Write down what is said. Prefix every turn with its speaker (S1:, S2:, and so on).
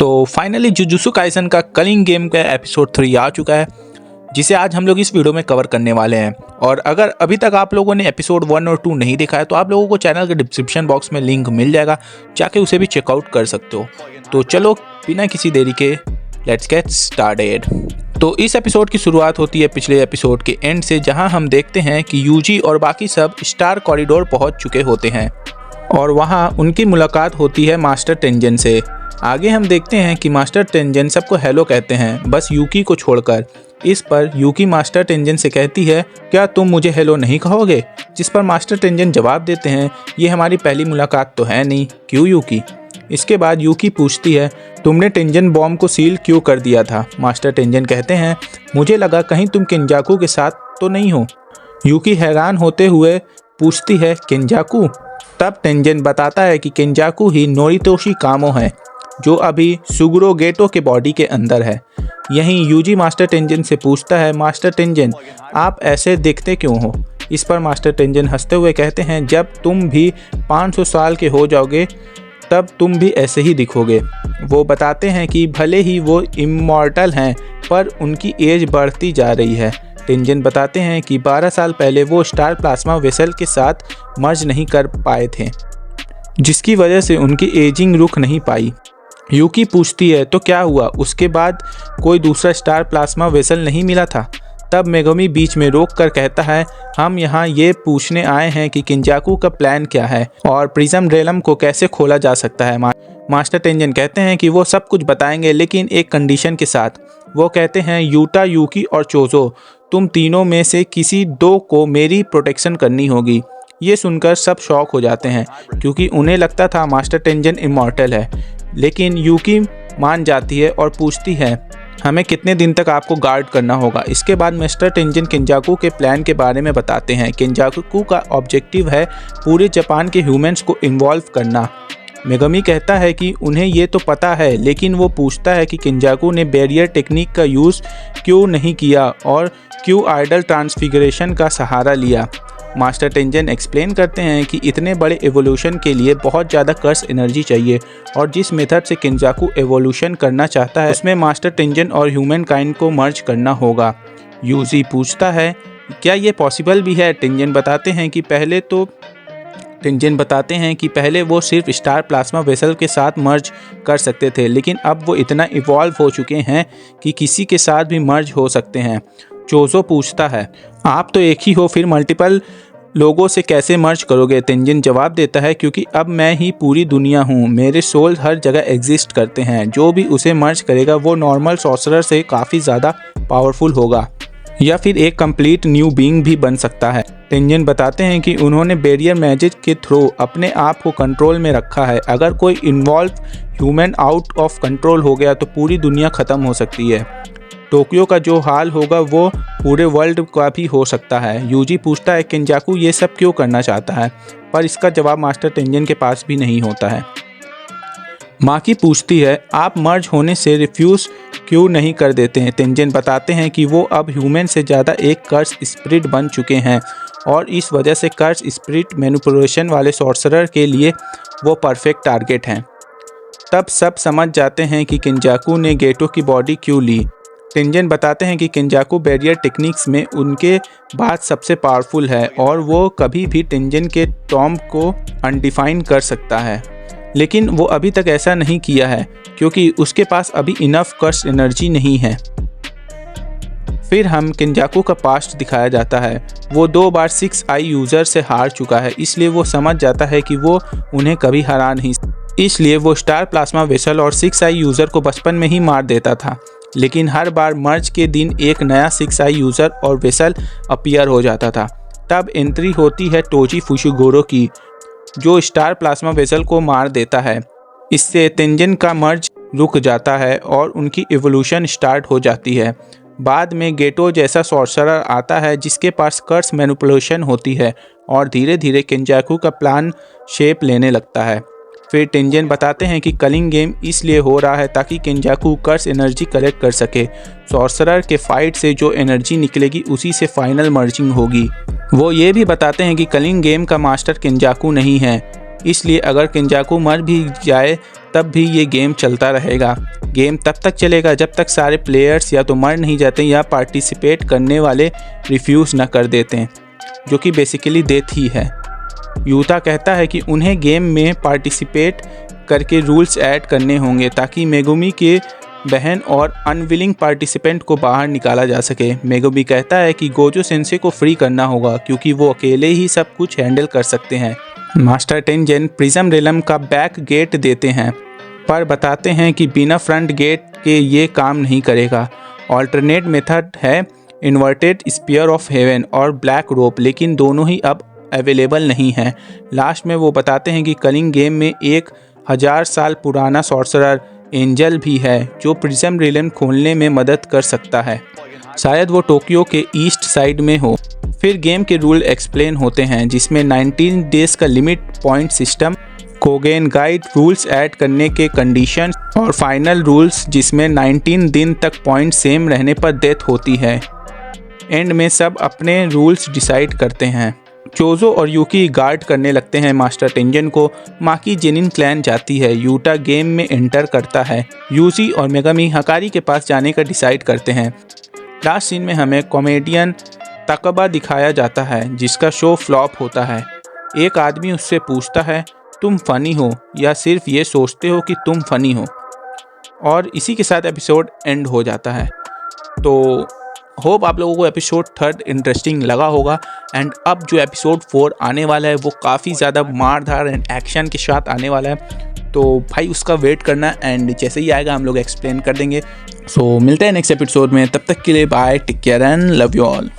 S1: तो finally jujutsu Kaisen का Kalinga game का एपिसोड 3 आ चुका है, जिसे आज हम लोग इस वीडियो में कवर करने वाले हैं। और अगर अभी तक आप लोगों ने एपिसोड 1 और 2 नहीं देखा है तो आप लोगों को चैनल के डिस्क्रिप्शन बॉक्स में लिंक मिल जाएगा, जाके उसे भी चेकआउट कर सकते हो। तो चलो बिना किसी देरी के लेट्स गेट स्टार्टेड। तो इस एपिसोड की शुरुआत होती है पिछले एपिसोड के एंड से, जहां हम देखते हैं कि यूजी और बाकी सब स्टार कॉरिडोर पहुंच चुके होते हैं और वहां उनकी मुलाकात होती है मास्टर टेंजन से। आगे हम देखते हैं कि मास्टर टेंजन सबको हेलो कहते हैं, बस यूकी को छोड़कर। इस पर यूकी मास्टर टेंजन से कहती है, क्या तुम मुझे हेलो नहीं कहोगे? जिस पर मास्टर टेंजन जवाब देते हैं, ये हमारी पहली मुलाकात तो है नहीं, क्यों यूकी? इसके बाद यूकी पूछती है, तुमने टेंजन बॉम्ब को सील क्यों कर दिया था? मास्टर टेंजन कहते हैं, मुझे लगा कहीं तुम किंजाकू के साथ तो नहीं हो। यूकी हैरान होते हुए पूछती है, किंजाकू? तब टेंजन बताता है कि किंजाकू ही नोरितोशी कामो है, जो अभी सुगुरो गेटो के बॉडी के अंदर है। यहीं यूजी मास्टर टेंजन से पूछता है, मास्टर टेंजन आप ऐसे दिखते क्यों हो? इस पर मास्टर टेंजन हंसते हुए कहते हैं, जब तुम भी 500 साल के हो जाओगे तब तुम भी ऐसे ही दिखोगे। वो बताते हैं कि भले ही वो इमॉर्टल हैं पर उनकी एज बढ़ती जा रही है। टेंजन बताते हैं कि 12 साल पहले वो स्टार प्लाज्मा वेसल के साथ मर्ज नहीं कर पाए थे, जिसकी वजह से उनकी एजिंग रुक नहीं पाई। यूकी पूछती है, तो क्या हुआ? उसके बाद कोई दूसरा स्टार प्लाज्मा वेसल नहीं मिला था? तब मेगुमी बीच में रोक कर कहता है, हम यहाँ ये पूछने आए हैं कि किंजाकू का प्लान क्या है और प्रिज्म रेलम को कैसे खोला जा सकता है। मास्टर टेंजन कहते हैं कि वो सब कुछ बताएंगे, लेकिन एक कंडीशन के साथ। वो कहते हैं, यूटा, यूकी और चोजो, तुम तीनों में से किसी दो को मेरी प्रोटेक्शन करनी होगी। ये सुनकर सब शॉक हो जाते हैं, क्योंकि उन्हें लगता था मास्टर टेंजन इमॉर्टल है। लेकिन यूकी मान जाती है और पूछती है, हमें कितने दिन तक आपको गार्ड करना होगा? इसके बाद मास्टर टेंजन किंजाकू के प्लान के बारे में बताते हैं। किंजाकू का ऑब्जेक्टिव है पूरे जापान के ह्यूमंस को इन्वॉल्व करना। मेगुमी कहता है कि उन्हें ये तो पता है, लेकिन वो पूछता है कि किंजाकू ने बैरियर टेक्निक का यूज़ क्यों नहीं किया और क्यों आइडल ट्रांसफिगरेशन का सहारा लिया। मास्टर टेंजन एक्सप्लेन करते हैं कि इतने बड़े एवोल्यूशन के लिए बहुत ज़्यादा कर्स एनर्जी चाहिए और जिस मेथड से किंजाकू एवोल्यूशन करना चाहता है उसमें मास्टर टेंजन और ह्यूमन काइंड को मर्ज करना होगा। यूजी पूछता है, क्या ये पॉसिबल भी है? टेंजन बताते हैं कि पहले वो सिर्फ स्टार प्लाज्मा वेसल के साथ मर्ज कर सकते थे, लेकिन अब वो इतना इवॉल्व हो चुके हैं कि किसी के साथ भी मर्ज हो सकते हैं। चोजो पूछता है, आप तो एक ही हो, फिर मल्टीपल लोगों से कैसे मर्ज करोगे? टेंजन जवाब देता है, क्योंकि अब मैं ही पूरी दुनिया हूँ, मेरे सोल हर जगह एग्जिस्ट करते हैं। जो भी उसे मर्ज करेगा वो नॉर्मल सॉर्सरर से काफ़ी ज़्यादा पावरफुल होगा या फिर एक कंप्लीट न्यू बीइंग भी बन सकता है। टेंजन बताते हैं कि उन्होंने बैरियर मैजिक के थ्रू अपने आप को कंट्रोल में रखा है। अगर कोई involve human out of control हो गया तो पूरी दुनिया ख़त्म हो सकती है। टोक्यो का जो हाल होगा वो पूरे वर्ल्ड का भी हो सकता है। यूजी पूछता है, किंजाकू ये सब क्यों करना चाहता है? पर इसका जवाब मास्टर टेंजन के पास भी नहीं होता है। माकी पूछती है, आप मर्ज होने से रिफ्यूज़ क्यों नहीं कर देते हैं? टेंजन बताते हैं कि वो अब ह्यूमन से ज़्यादा एक कर्स स्पिरिट बन चुके हैं और इस वजह से कर्स स्पिरिट मैनिपुलेशन वाले सॉर्सरर के लिए वो परफेक्ट टारगेट हैं। तब सब समझ जाते हैं कि किंजाकू ने गेटो की बॉडी क्यों ली। टेंजन बताते हैं कि किंजाकू बैरियर टेक्निक्स में उनके बाद सबसे पावरफुल है और वो कभी भी टेंजन के टॉम्ब को अनडिफाइन कर सकता है, लेकिन वो अभी तक ऐसा नहीं किया है क्योंकि उसके पास अभी इनफ कर्स एनर्जी नहीं है। फिर हम किंजाकू का पास्ट दिखाया जाता है। वो 2 बार 6 आई यूज़र से हार चुका है, इसलिए वो समझ जाता है कि वो उन्हें कभी हरा नहीं, इसलिए वो स्टार प्लाज्मा वेसल और 6 आई यूज़र को बचपन में ही मार देता था। लेकिन हर बार मर्ज के दिन एक नया 6 आई यूज़र और वेसल अपीयर हो जाता था। तब एंट्री होती है टोजी फुशिगोरो की, जो स्टार प्लाज्मा वेसल को मार देता है। इससे टेंजन का मर्ज रुक जाता है और उनकी एवोल्यूशन स्टार्ट हो जाती है। बाद में गेटो जैसा सॉर्सरर आता है जिसके पास कर्स मैनिपुलेशन होती है और धीरे धीरे किंजाकू का प्लान शेप लेने लगता है। फिर टेंजन बताते हैं कि कलिंग गेम इसलिए हो रहा है ताकि किंजाकू कर्स एनर्जी कलेक्ट कर सके। सॉर्सरर के फाइट से जो एनर्जी निकलेगी उसी से फाइनल मर्जिंग होगी। वो ये भी बताते हैं कि कलिंग गेम का मास्टर किंजाकू नहीं है, इसलिए अगर किंजाकू मर भी जाए तब भी ये गेम चलता रहेगा। गेम तब तक चलेगा जब तक सारे प्लेयर्स या तो मर नहीं जाते या पार्टिसिपेट करने वाले रिफ्यूज़ ना कर देते हैं, जो कि बेसिकली डेथ ही है। यूता कहता है कि उन्हें गेम में पार्टिसिपेट करके रूल्स ऐड करने होंगे ताकि मेगुमी के बहन और अनविलिंग पार्टिसिपेंट को बाहर निकाला जा सके। मेगुमी कहता है कि गोजो सेंसे को फ्री करना होगा क्योंकि वो अकेले ही सब कुछ हैंडल कर सकते हैं। मास्टर टेंजन प्रिज्म रेलम का बैक गेट देते हैं पर बताते हैं कि बिना फ्रंट गेट के ये काम नहीं करेगा। ऑल्टरनेट मेथड है इन्वर्टेड स्पीयर ऑफ हेवन और ब्लैक रोप, लेकिन दोनों ही अब अवेलेबल नहीं हैं। लास्ट में वो बताते हैं कि कलिंग गेम में 1000 साल पुराना सॉर्सरर एंजल भी है जो प्रिज्म रेलम खोलने में मदद कर सकता है। शायद वो टोक्यो के ईस्ट साइड में हो। फिर गेम के रूल एक्सप्लेन होते हैं जिसमें 19 डेज का लिमिट पॉइंट सिस्टम, कोगेन गाइड, रूल्स ऐड करने के कंडीशन और फाइनल रूल्स जिसमें 19 दिन तक पॉइंट सेम रहने पर डेथ होती है। एंड में सब अपने रूल्स डिसाइड करते हैं। चोजो और यूकी गार्ड करने लगते हैं मास्टर टेंजन को। माकी जेनिन क्लैन जाती है। यूटा गेम में एंटर करता है। यूजी और मेगामी हकारी के पास जाने का डिसाइड करते हैं। लास्ट सीन में हमें कॉमेडियन ताकबा दिखाया जाता है जिसका शो फ्लॉप होता है। एक आदमी उससे पूछता है तुम फनी हो या सिर्फ ये सोचते हो कि तुम फनी हो, और इसी के साथ एपिसोड एंड हो जाता है। तो होप आप लोगों को एपिसोड 3 इंटरेस्टिंग लगा होगा। एंड अब जो एपिसोड 4 आने वाला है वो काफ़ी ज़्यादा मारधार एंड एक्शन के साथ आने वाला है, तो भाई उसका वेट करना एंड जैसे ही आएगा हम लोग एक्सप्लेन कर देंगे। सो मिलते हैं नेक्स्ट एपिसोड में, तब तक के लिए bye, take care and love you all.